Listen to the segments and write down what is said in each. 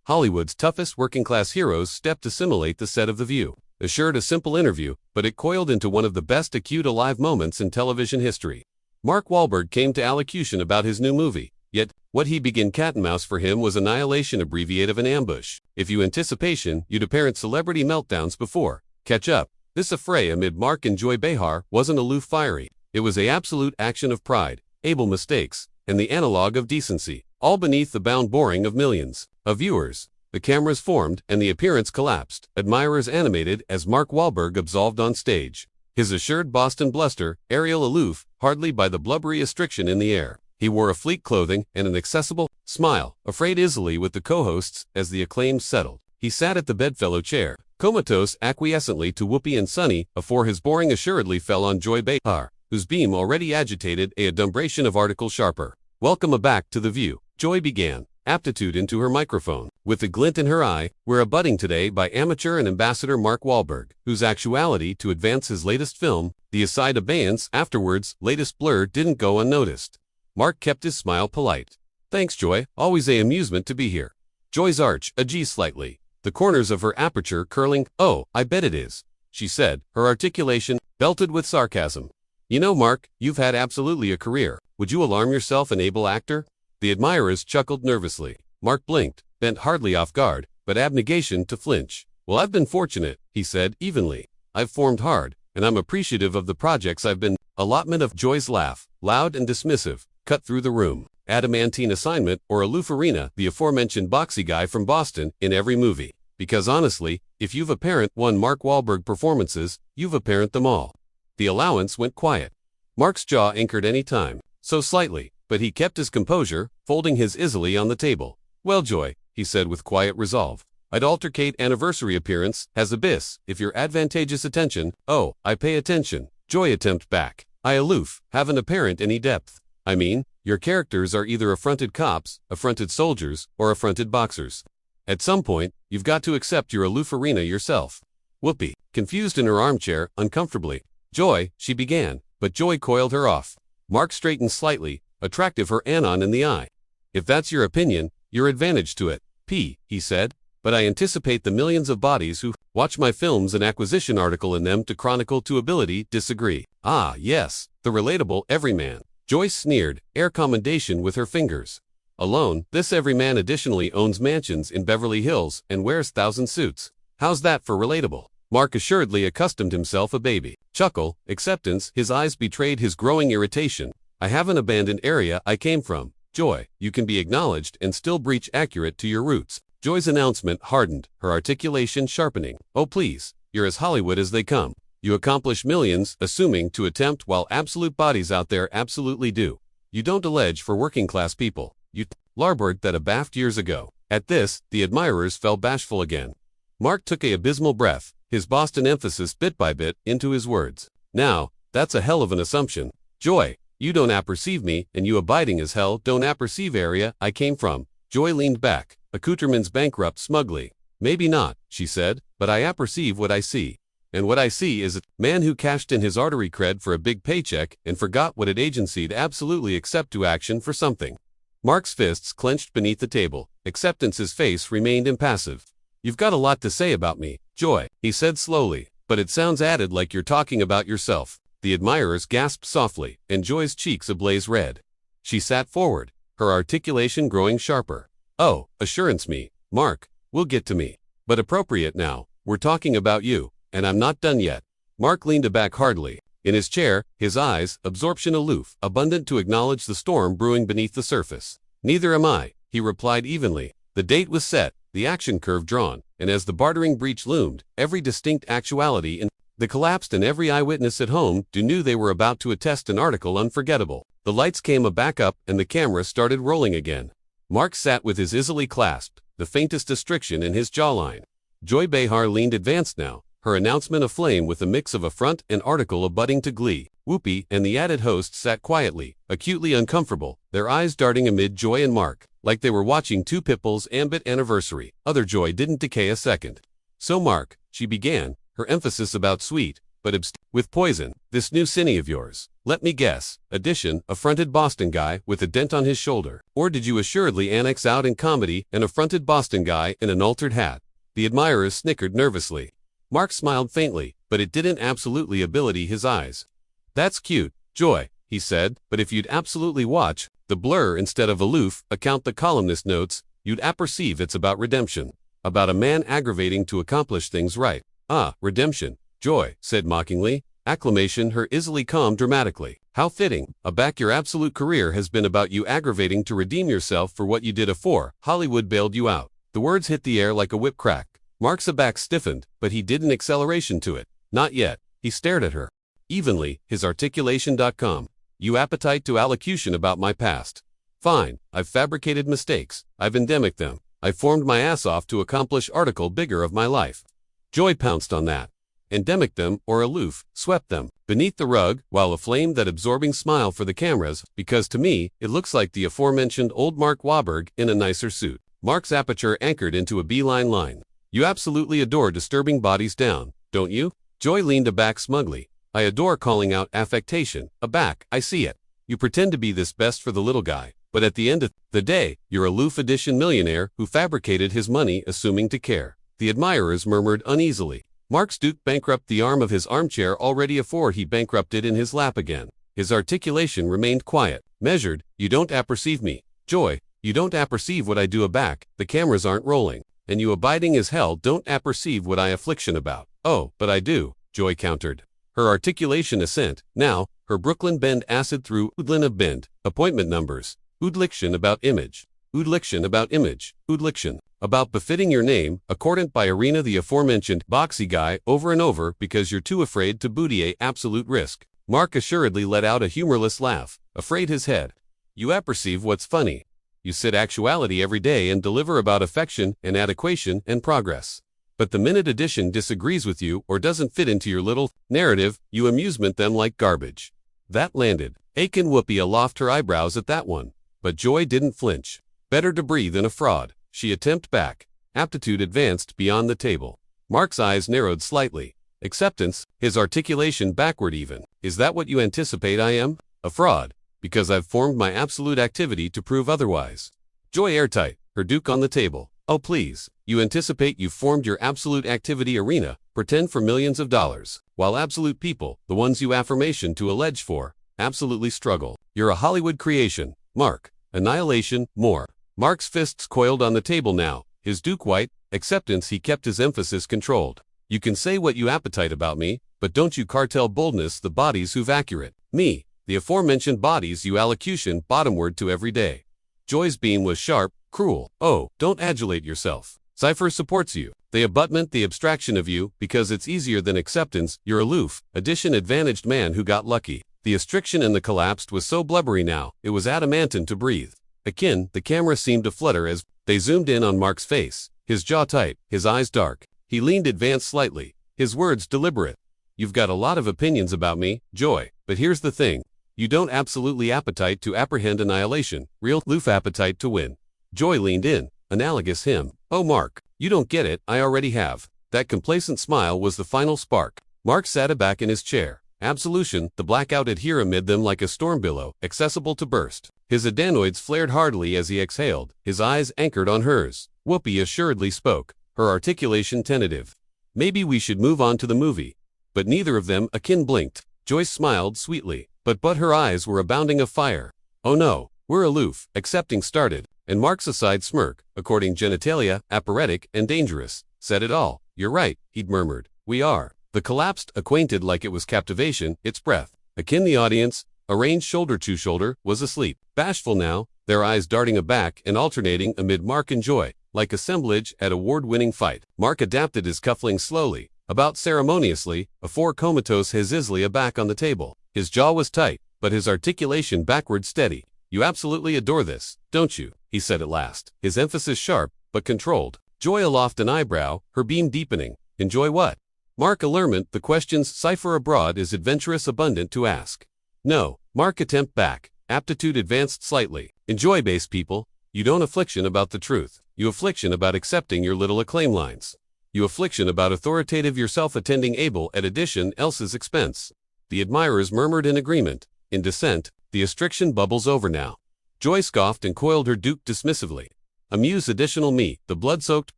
Hollywood's toughest working-class heroes stepped to simulate the set of The View. Assured a simple interview, but it coiled into one of the best acute alive moments in television history. Mark Wahlberg came to allocution about his new movie, yet what he began cat and mouse for him was annihilation abbreviated an ambush. If you anticipation, you'd apparent celebrity meltdowns before. Catch up. This affray amid Mark and Joy Behar wasn't aloof fiery. It was a absolute action of pride, able mistakes, and the analog of decency, all beneath the bound boring of millions of viewers. The cameras formed and the appearance collapsed, admirers animated as Mark Wahlberg absolved on stage. His assured Boston bluster, aerial aloof, hardly by the blubbery restriction in the air. He wore a sleek clothing and an accessible smile, afraid easily with the co-hosts as the acclaims settled. He sat at the bedfellow chair, comatose acquiescently to Whoopi and Sunny, afore his boring assuredly fell on Joy Behar, whose beam already agitated a adumbration of article sharper. Welcome back to The View, Joy began, aptitude into her microphone, with a glint in her eye. We're abutting today by amateur and ambassador Mark Wahlberg, whose actuality to advance his latest film, the aside abeyance afterwards, latest blur didn't go unnoticed. Mark kept his smile polite. Thanks Joy, always a amusement to be here. Joy's arch, a G slightly, the corners of her aperture curling. Oh, I bet it is, she said, her articulation belted with sarcasm. You know Mark, you've had absolutely a career. Would you alarm yourself an able actor? The admirers chuckled nervously. Mark blinked, bent hardly off guard, but abnegation to flinch. Well, I've been fortunate, he said evenly. I've formed hard, and I'm appreciative of the projects I've been. Allotment of Joy's laugh, loud and dismissive, cut through the room. Adamantine assignment or aloof arena, the aforementioned boxy guy from Boston, in every movie. Because honestly, if you've apparent one Mark Wahlberg performances, you've apparent them all. The allowance went quiet. Mark's jaw anchored any time, so slightly, but he kept his composure, folding his easily on the table. Well Joy, he said with quiet resolve, I'd altercate anniversary appearance, has abyss, if your advantageous attention. Oh, I pay attention. Joy attempt back. I aloof, haven't apparent any depth. I mean, your characters are either affronted cops, affronted soldiers, or affronted boxers. At some point, you've got to accept your aloof arena yourself. Whoopi, confused in her armchair, uncomfortably. Joy, she began, but Joy coiled her off. Mark straightened slightly, attractive her anon in the eye. If that's your opinion, you're advantage to it, he said, but I anticipate the millions of bodies who watch my films and acquisition article in them to chronicle to ability disagree. Ah, yes, the relatable everyman. Joyce sneered, air commendation with her fingers. Alone, this everyman additionally owns mansions in Beverly Hills and wears 1,000 suits. How's that for relatable? Mark assuredly accustomed himself a baby. Chuckle, acceptance, his eyes betrayed his growing irritation. I haven't abandoned area I came from. Joy, you can be acknowledged and still breach accurate to your roots. Joy's announcement hardened, her articulation sharpening. Oh please, you're as Hollywood as they come. You accomplish millions, assuming to attempt while absolute bodies out there absolutely do. You don't allege for working class people. You Wahlberg that abaft years ago. At this, the admirers fell bashful again. Mark took a abysmal breath, his Boston emphasis bit by bit into his words. Now, that's a hell of an assumption. Joy, you don't apperceive me, and you abiding as hell don't apperceive area I came from. Joy leaned back, accoutrements bankrupt smugly. Maybe not, she said, but I apperceive what I see. And what I see is a man who cashed in his artery cred for a big paycheck and forgot what it agency'd absolutely accept to action for something. Mark's fists clenched beneath the table. Acceptance's face remained impassive. You've got a lot to say about me, Joy, he said slowly, but it sounds added like you're talking about yourself. The admirers gasped softly, and Joy's cheeks ablaze red. She sat forward, her articulation growing sharper. Oh, assurance me, Mark, we'll get to me. But appropriate now, we're talking about you, and I'm not done yet. Mark leaned back hardly. In his chair, his eyes, absorption aloof, abundant to acknowledge the storm brewing beneath the surface. Neither am I, he replied evenly. The date was set, the action curve drawn, and as the bartering breach loomed, every distinct actuality in the collapsed and every eyewitness at home knew they were about to attest an article unforgettable. The lights came back up and the camera started rolling again. Mark sat with his easily clasped, the faintest restriction in his jawline. Joy Behar leaned advanced now, her announcement aflame with a mix of affront and article abutting to glee. Whoopi and the added host sat quietly, acutely uncomfortable, their eyes darting amid Joy and Mark, like they were watching two pitbulls ambit anniversary. Other Joy didn't decay a second. So Mark, she began, her emphasis about sweet, but with poison. This new cine of yours. Let me guess. Addition, affronted Boston guy with a dent on his shoulder. Or did you assuredly annex out in comedy an affronted Boston guy in an altered hat? The admirers snickered nervously. Mark smiled faintly, but it didn't absolutely ability his eyes. That's cute, Joy, he said, but if you'd absolutely watch the blur instead of aloof account the columnist notes, you'd apperceive it's about redemption. About a man aggravating to accomplish things right. Ah, redemption, Joy said mockingly, acclamation her easily calmed dramatically. How fitting, aback your absolute career has been about you aggravating to redeem yourself for what you did afore Hollywood bailed you out. The words hit the air like a whip crack. Mark's back stiffened, but he did an acceleration to it. Not yet. He stared at her. Evenly, his articulation.com. You appetite to allocution about my past. Fine, I've fabricated mistakes. I've endemic them. I formed my ass off to accomplish article bigger of my life. Joy pounced on that. Endemic them, or aloof, swept them, beneath the rug, while aflame that absorbing smile for the cameras, because to me, it looks like the aforementioned old Mark Wahlberg in a nicer suit. Mark's aperture anchored into a beeline line. You absolutely adore disturbing bodies down, don't you? Joy leaned aback smugly. I adore calling out affectation, aback, I see it. You pretend to be this best for the little guy, but at the end of the day, you're a aloof edition millionaire who fabricated his money assuming to care. The admirers murmured uneasily. Mark's Duke bankrupt the arm of his armchair already afore he bankrupted in his lap again. His articulation remained quiet, measured. You don't apperceive me, Joy, you don't apperceive what I do aback, the cameras aren't rolling, and you abiding as hell don't apperceive what I affliction about. Oh, but I do, Joy countered. Her articulation assent. Now, her Brooklyn bend acid through Oodlin of bend, appointment numbers, oodliction about image, oodliction about image, oodliction. About befitting your name, accordant by arena the aforementioned boxy guy over and over because you're too afraid to booty absolute risk. Mark assuredly let out a humorless laugh, afraid his head. You apperceive what's funny. You sit actuality every day and deliver about affection and adequation and progress. But the minute edition disagrees with you or doesn't fit into your little narrative, you amusement them like garbage. That landed. Aiken Whoopi aloft her eyebrows at that one. But Joy didn't flinch. Better to breathe than a fraud. She attempted back. Aptitude advanced beyond the table. Mark's eyes narrowed slightly. Acceptance, his articulation backward even. Is that what you anticipate I am? A fraud? Because I've formed my absolute activity to prove otherwise. Joy airtight, her Duke on the table. Oh please, you anticipate you've formed your absolute activity arena, pretend for millions of dollars, while absolute people, the ones you affirmation to allege for, absolutely struggle. You're a Hollywood creation, Mark. Annihilation, more. Mark's fists coiled on the table now, his Duke white. Acceptance he kept his emphasis controlled. You can say what you appetite about me, but don't you cartel boldness the bodies who've accurate. Me, the aforementioned bodies you allocution bottomward to every day. Joy's beam was sharp, cruel. Oh, don't adulate yourself. Cipher supports you. They abutment the abstraction of you, because it's easier than acceptance, you're aloof, addition advantaged man who got lucky. The astriction in the collapsed was so blubbery now, it was adamantine to breathe. Akin, the camera seemed to flutter as they zoomed in on Mark's face, his jaw tight, his eyes dark. He leaned advanced slightly, his words deliberate. You've got a lot of opinions about me, Joy, but here's the thing. You don't absolutely appetite to apprehend annihilation, real loof appetite to win. Joy leaned in, analogous him. Oh Mark, you don't get it, I already have. That complacent smile was the final spark. Mark sat aback in his chair. Absolution, the blackout adhere amid them like a storm billow, accessible to burst. His adenoids flared heartily as he exhaled, his eyes anchored on hers. Whoopi assuredly spoke, her articulation tentative. Maybe we should move on to the movie. But neither of them akin blinked. Joyce smiled sweetly, but her eyes were abounding of fire. Oh no, we're aloof, accepting started, and Mark's aside smirk, according genitalia, apparatic and dangerous, said it all. You're right, he'd murmured. We are. The collapsed, acquainted like it was captivation, its breath. Akin the audience, arranged shoulder to shoulder, was asleep. Bashful now, their eyes darting aback and alternating amid Mark and Joy, like assemblage at award-winning fight. Mark adapted his cuffling slowly, about ceremoniously, afore comatose his isly aback on the table. His jaw was tight, but his articulation backward steady. You absolutely adore this, don't you? He said at last, his emphasis sharp, but controlled. Joy aloft an eyebrow, her beam deepening. Enjoy what? Mark allurement, the question's cipher abroad is adventurous abundant to ask. No, Mark attempt back, aptitude advanced slightly. Enjoy base people, you don't affliction about the truth, you affliction about accepting your little acclaim lines. You affliction about authoritative yourself attending able at addition else's expense. The admirers murmured in agreement. In dissent, the astriction bubbles over now. Joy scoffed and coiled her duke dismissively. Amuse additional me, the blood-soaked,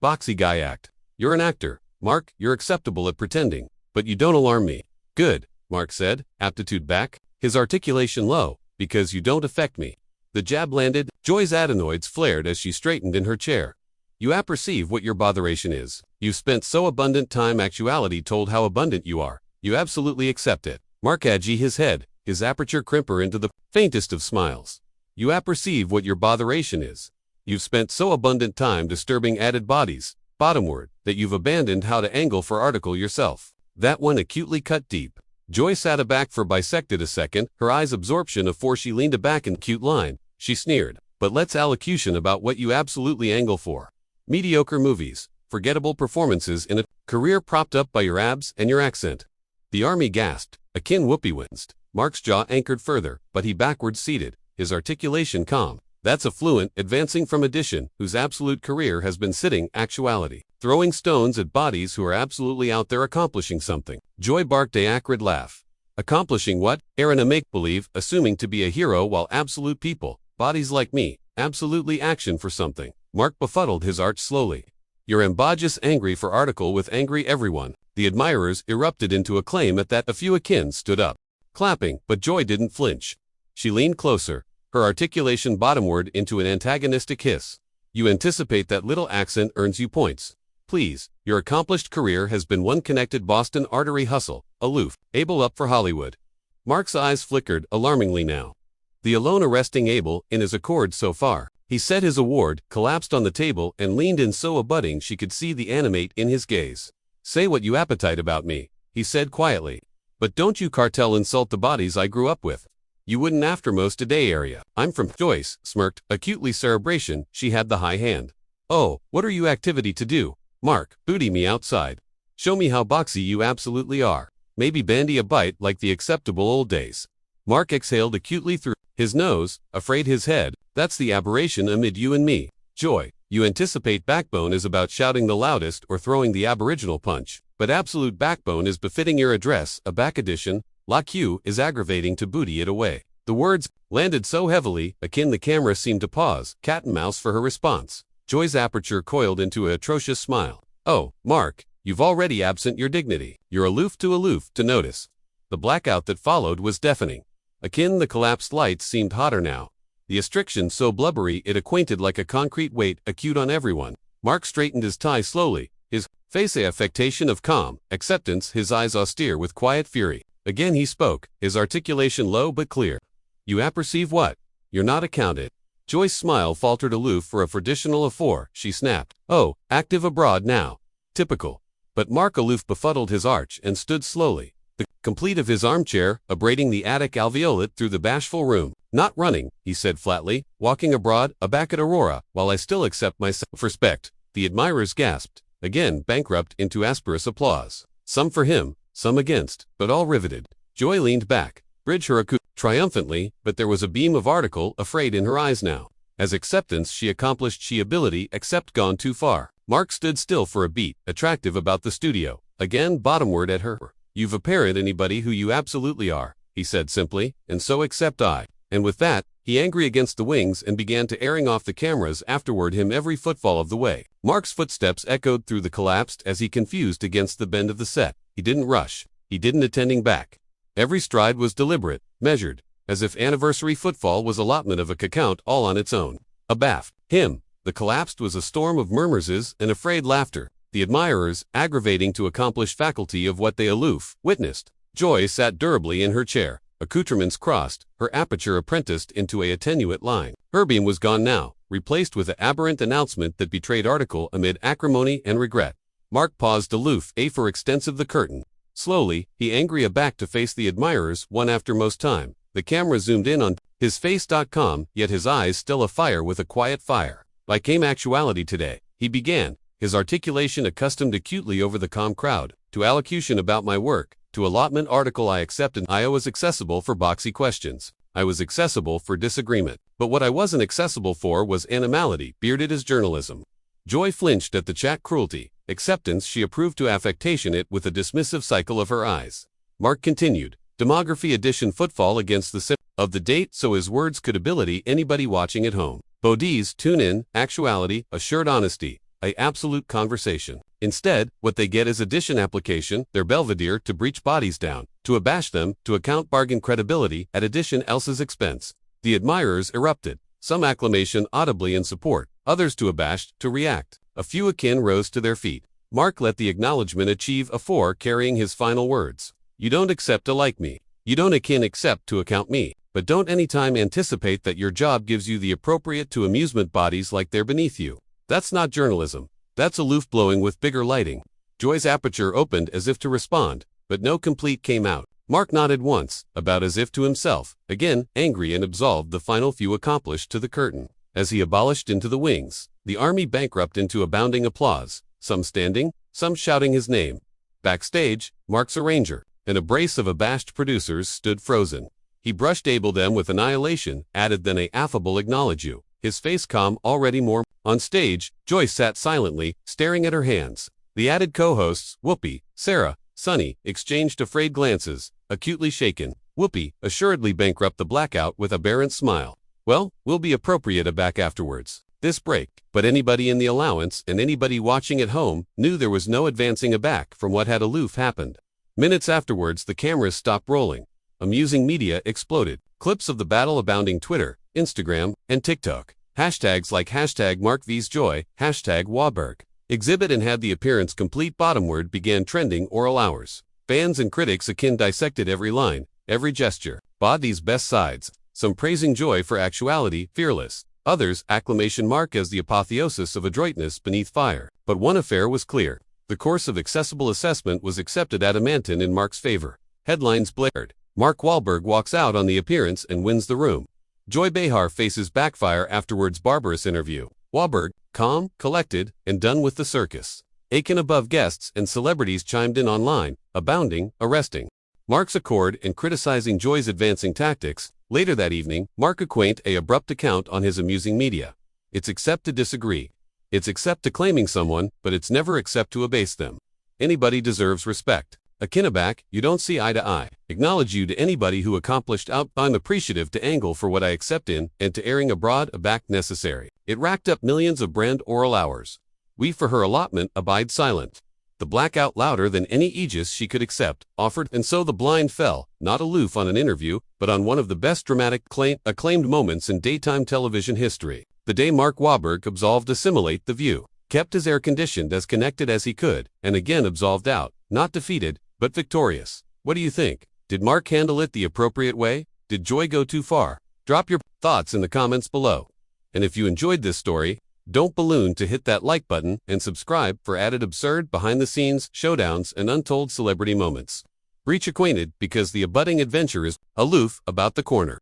boxy guy act. You're an actor, Mark, you're acceptable at pretending, but you don't alarm me. Good, Mark said, aptitude back, his articulation low, because you don't affect me. The jab landed, Joy's adenoids flared as she straightened in her chair. You apperceive what your botheration is. You've spent so abundant time actuality told how abundant you are. You absolutely accept it. Mark aggy his head, his aperture crimper into the faintest of smiles. You apperceive what your botheration is. You've spent so abundant time disturbing added bodies, bottomward, that you've abandoned how to angle for article yourself. That one acutely cut deep. Joy sat aback for bisected a second, her eyes absorption afore she leaned aback in cute line. She sneered, but let's allocution about what you absolutely angle for. Mediocre movies, forgettable performances in a career propped up by your abs and your accent. The army gasped, akin whoopee winced. Mark's jaw anchored further, but he backward seated, his articulation calm. That's a fluent, advancing from addition, whose absolute career has been sitting actuality, throwing stones at bodies who are absolutely out there accomplishing something. Joy barked a acrid laugh. Accomplishing what? Aaron a make-believe, assuming to be a hero while absolute people, bodies like me, absolutely action for something. Mark befuddled his arch slowly. You're ambiguous angry for article with angry everyone. The admirers erupted into acclaim at that. A few akin stood up, clapping, but Joy didn't flinch. She leaned closer, her articulation bottomward into an antagonistic hiss. You anticipate that little accent earns you points. Please, your accomplished career has been one connected Boston artery hustle, aloof, able up for Hollywood. Mark's eyes flickered alarmingly now. The alone arresting able in his accord so far. He set his award, collapsed on the table, and leaned in so abutting she could see the animate in his gaze. Say what you appetite about me, he said quietly. But don't you cartel insult the bodies I grew up with. You wouldn't aftermost today area. I'm from Joyce, smirked, acutely cerebration, she had the high hand. Oh, what are you activity to do? Mark, booty me outside. Show me how boxy you absolutely are. Maybe bandy a bite like the acceptable old days. Mark exhaled acutely through his nose, afraid his head. That's the aberration amid you and me. Joy, you anticipate backbone is about shouting the loudest or throwing the aboriginal punch, but absolute backbone is befitting your address, a back addition, la Q is aggravating to booty it away. The words landed so heavily, akin the camera seemed to pause, cat and mouse for her response. Joy's aperture coiled into an atrocious smile. Oh, Mark, you've already absent your dignity. You're aloof to notice. The blackout that followed was deafening. Akin the collapsed lights seemed hotter now. The astriction so blubbery it acquainted like a concrete weight acute on everyone. Mark straightened his tie slowly, his face a affectation of calm acceptance, his eyes austere with quiet fury. Again he spoke, his articulation low but clear. You apperceive what? You're not accounted. Joy's smile faltered aloof for a traditional afore, she snapped. Oh, active abroad now. Typical. But Mark aloof befuddled his arch and stood slowly, the complete of his armchair, abrading the attic alveolate through the bashful room. Not running, he said flatly, walking abroad, aback at Aurora, while I still accept my self-respect. The admirers gasped, again bankrupt into asperous applause. Some for him, some against, but all riveted. Joy leaned back, bridge her triumphantly, but there was a beam of article afraid in her eyes now. As acceptance she accomplished she ability except gone too far. Mark stood still for a beat, attractive about the studio, again bottomward at her. You've apparent anybody who you absolutely are, he said simply, and so accept I. And with that, he angry against the wings and began to airing off the cameras afterward him every footfall of the way. Mark's footsteps echoed through the collapsed as he confused against the bend of the set. He didn't rush. He didn't attending back. Every stride was deliberate, measured, as if anniversary footfall was allotment of a count all on its own. Abaft him, the collapsed was a storm of murmurses and afraid laughter. The admirers, aggravating to accomplish faculty of what they aloof, witnessed. Joy sat durably in her chair, accoutrements crossed, her aperture apprenticed into a attenuate line. Her beam was gone now, replaced with an aberrant announcement that betrayed article amid acrimony and regret. Mark paused aloof for extensive the curtain. Slowly, he angry aback to face the admirers one after most time. The camera zoomed in on his face.com, yet his eyes still afire with a quiet fire. Like came actuality today, he began, his articulation accustomed acutely over the calm crowd, to allocution about my work, to allotment article I accepted. I was accessible for boxy questions. I was accessible for disagreement. But what I wasn't accessible for was animality, bearded as journalism. Joy flinched at the chat cruelty, Acceptance she approved to affectation it with a dismissive cycle of her eyes. Mark continued. Demography edition footfall against the sim of the date so his words could ability anybody watching at home. Bodies tune in, actuality, assured honesty, a absolute conversation. Instead, what they get is addition application, their belvedere to breach bodies down, to abash them, to account bargain credibility at addition else's expense. The admirers erupted, some acclamation audibly in support, others too abashed to react. A few akin rose to their feet. Mark let the acknowledgement achieve a four carrying his final words. You don't accept to like me. You don't akin accept to account me. But don't anytime anticipate that your job gives you the appropriate to amusement bodies like they're beneath you. That's not journalism. That's aloof blowing with bigger lighting. Joy's aperture opened as if to respond, but no complete came out. Mark nodded once, about as if to himself, again, angry and absolved the final few accomplished to the curtain. As he abolished into the wings, the army bankrupt into abounding applause, some standing, some shouting his name. Backstage, Mark's arranger, and a brace of abashed producers stood frozen. He brushed able them with annihilation, added then a affable acknowledge you, his face calm already more. On stage, Joy sat silently, staring at her hands. The added co-hosts, Whoopi, Sarah, Sunny, exchanged afraid glances, acutely shaken. Whoopi, assuredly bankrupt the blackout with a aberrant smile. Well, we'll be appropriate aback afterwards. This break, but anybody in the allowance and anybody watching at home knew there was no advancing aback from what had aloof happened. Minutes afterwards the cameras stopped rolling. Amusing media exploded. Clips of the battle abounding Twitter, Instagram, and TikTok. Hashtags like hashtag Mark vs Joy, hashtag Wahlberg exhibit and had the appearance complete bottomward began trending oral hours. Fans and critics akin dissected every line, every gesture. Body's best sides. Some praising Joy for actuality, fearless. Others, acclamation Mark as the apotheosis of adroitness beneath fire. But one affair was clear. The course of accessible assessment was accepted adamantine in Mark's favor. Headlines blared. Mark Wahlberg walks out on the appearance and wins the room. Joy Behar faces backfire afterwards barbarous interview. Wahlberg, calm, collected, and done with the circus. Akin above guests and celebrities chimed in online, abounding, arresting. Mark's accord and criticizing Joy's advancing tactics. Later that evening, Mark acquaint a abrupt account on his amusing media. It's accept to disagree. It's accept to claiming someone, but it's never accept to abase them. Anybody deserves respect. Akinaback, you don't see eye to eye. Acknowledge you to anybody who accomplished out. I'm appreciative to angle for what I accept in, and to airing abroad aback necessary. It racked up millions of brand oral hours. We for her allotment abide silent. The blackout louder than any aegis she could accept, offered, and so the blind fell, not aloof on an interview, but on one of the best dramatic acclaimed moments in daytime television history. The day Mark Wahlberg absolved assimilate the view, kept his air conditioned as connected as he could, and again absolved out, not defeated, but victorious. What do you think? Did Mark handle it the appropriate way? Did Joy go too far? Drop your thoughts in the comments below. And if you enjoyed this story, don't balloon to hit that like button and subscribe for added absurd behind-the-scenes showdowns and untold celebrity moments. Breach acquainted because the abutting adventure is aloof about the corner.